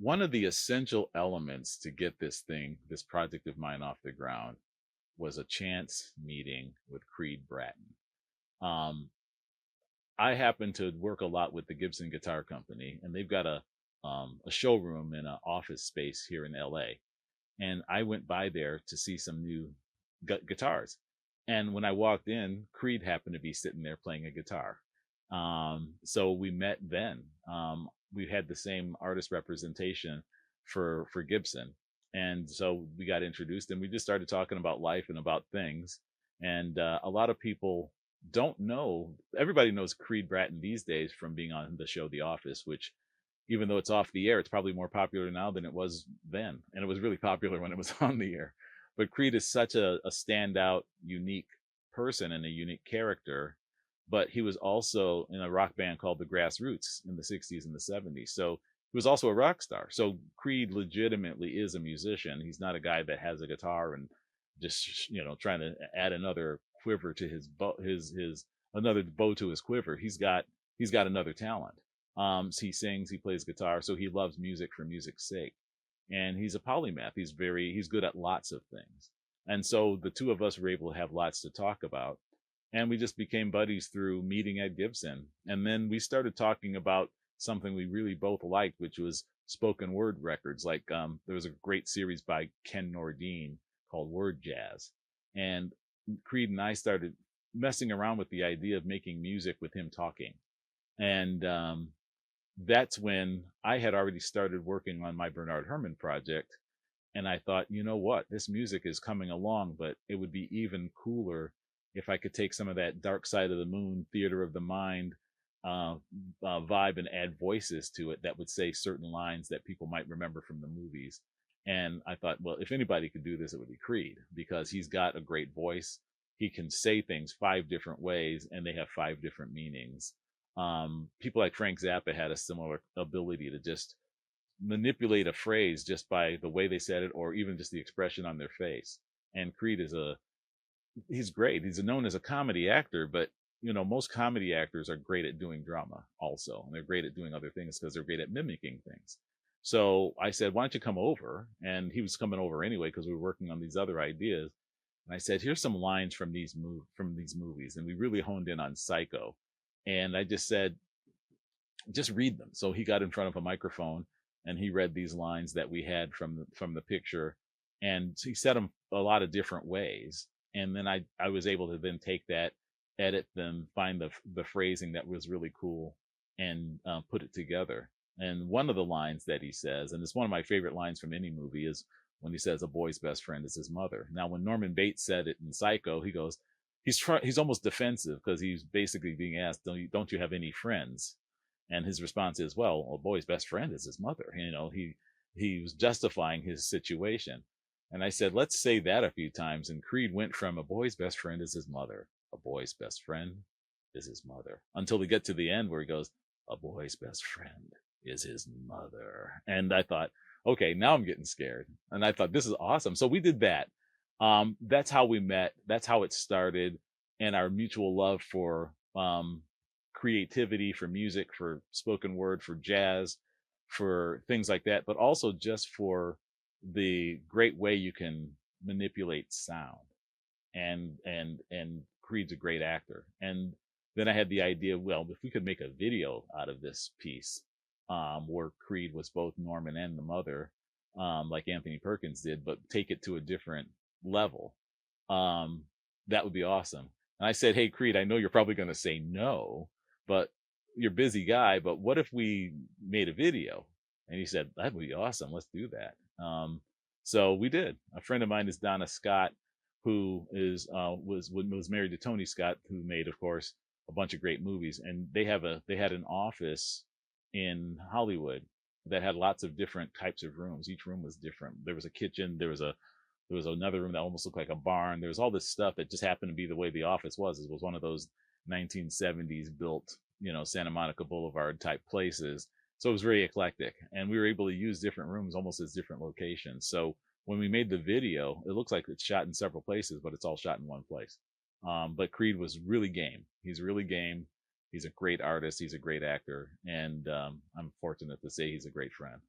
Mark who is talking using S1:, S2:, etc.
S1: one of the essential elements to get this project of mine off the ground was a chance meeting with Creed Bratton. Um, I happen to work a lot with the Gibson Guitar Company, and they've got a showroom in an office space here in LA. And I went by there to see some new guitars. And when I walked in, Creed happened to be sitting there playing a guitar. So we met then. We had the same artist representation for Gibson, and so we got introduced, and we just started talking about life and about things. And a lot of people don't know. Everybody knows Creed Bratton these days from being on the show The Office, which even though it's off the air, it's probably more popular now than it was then. And it was really popular when it was on the air. But Creed is such a standout, unique person and a unique character. But he was also in a rock band called the Grassroots in the 60s and the 70s. So he was also a rock star. So Creed legitimately is a musician. He's not a guy that has a guitar and just, trying to add another quiver to his bow, his another bow to his quiver. He's got another talent. So he sings, he plays guitar, so he loves music for music's sake. And he's a polymath. He's good at lots of things. And so the two of us were able to have lots to talk about. And we just became buddies through meeting at Gibson. And then we started talking about something we really both liked, which was spoken word records. Like there was a great series by Ken Nordine called Word Jazz. And Creed and I started messing around with the idea of making music with him talking. And that's when I had already started working on my Bernard Herrmann project. And I thought, you know what, this music is coming along, but it would be even cooler if I could take some of that Dark Side of the Moon, Theater of the Mind vibe and add voices to it that would say certain lines that people might remember from the movies. And I thought, well, if anybody could do this, it would be Creed, because he's got a great voice. He can say things 5 different ways and they have 5 different meanings. People like Frank Zappa had a similar ability to just manipulate a phrase just by the way they said it, or even just the expression on their face. And Creed he's great. He's known as a comedy actor, but most comedy actors are great at doing drama also. And they're great at doing other things because they're great at mimicking things. So I said, why don't you come over? And he was coming over anyway, because we were working on these other ideas. And I said, here's some lines from these movies. And we really honed in on Psycho. And I just said, just read them. So he got in front of a microphone and he read these lines that we had from the picture, and he said them a lot of different ways. And then I was able to then take that, edit them, find the phrasing that was really cool, and put it together. And one of the lines that he says, and it's one of my favorite lines from any movie, is when he says a boy's best friend is his mother. Now, when Norman Bates said it in Psycho, he goes, he's almost defensive because he's basically being asked, don't you have any friends? And his response is, well, a boy's best friend is his mother. He was justifying his situation. And I said, let's say that a few times. And Creed went from a boy's best friend is his mother, a boy's best friend is his mother, until we get to the end where he goes, a boy's best friend is his mother. And I thought, okay, now I'm getting scared. And I thought, this is awesome. So we did that. That's how we met. That's how it started. And our mutual love for creativity, for music, for spoken word, for jazz, for things like that, but also just for the great way you can manipulate sound. And Creed's a great actor. And then I had the idea, well, if we could make a video out of this piece, where Creed was both Norman and the mother, like Anthony Perkins did, but take it to a different level, that would be awesome. And I said, hey, Creed, I know you're probably going to say no, but you're a busy guy, but what if we made a video? And he said, that would be awesome. Let's do that. So we did. A friend of mine is Donna Scott, who was married to Tony Scott, who made, of course, a bunch of great movies. And they had an office in Hollywood that had lots of different types of rooms. Each room was different. There was a kitchen. There was another room that almost looked like a barn. There was all this stuff that just happened to be the way the office was. It was one of those 1970s built, Santa Monica Boulevard type places. So it was very eclectic, and we were able to use different rooms almost as different locations. So when we made the video, it looks like it's shot in several places, but it's all shot in one place. But Creed was really game. He's really game. He's a great artist. He's a great actor. And I'm fortunate to say he's a great friend.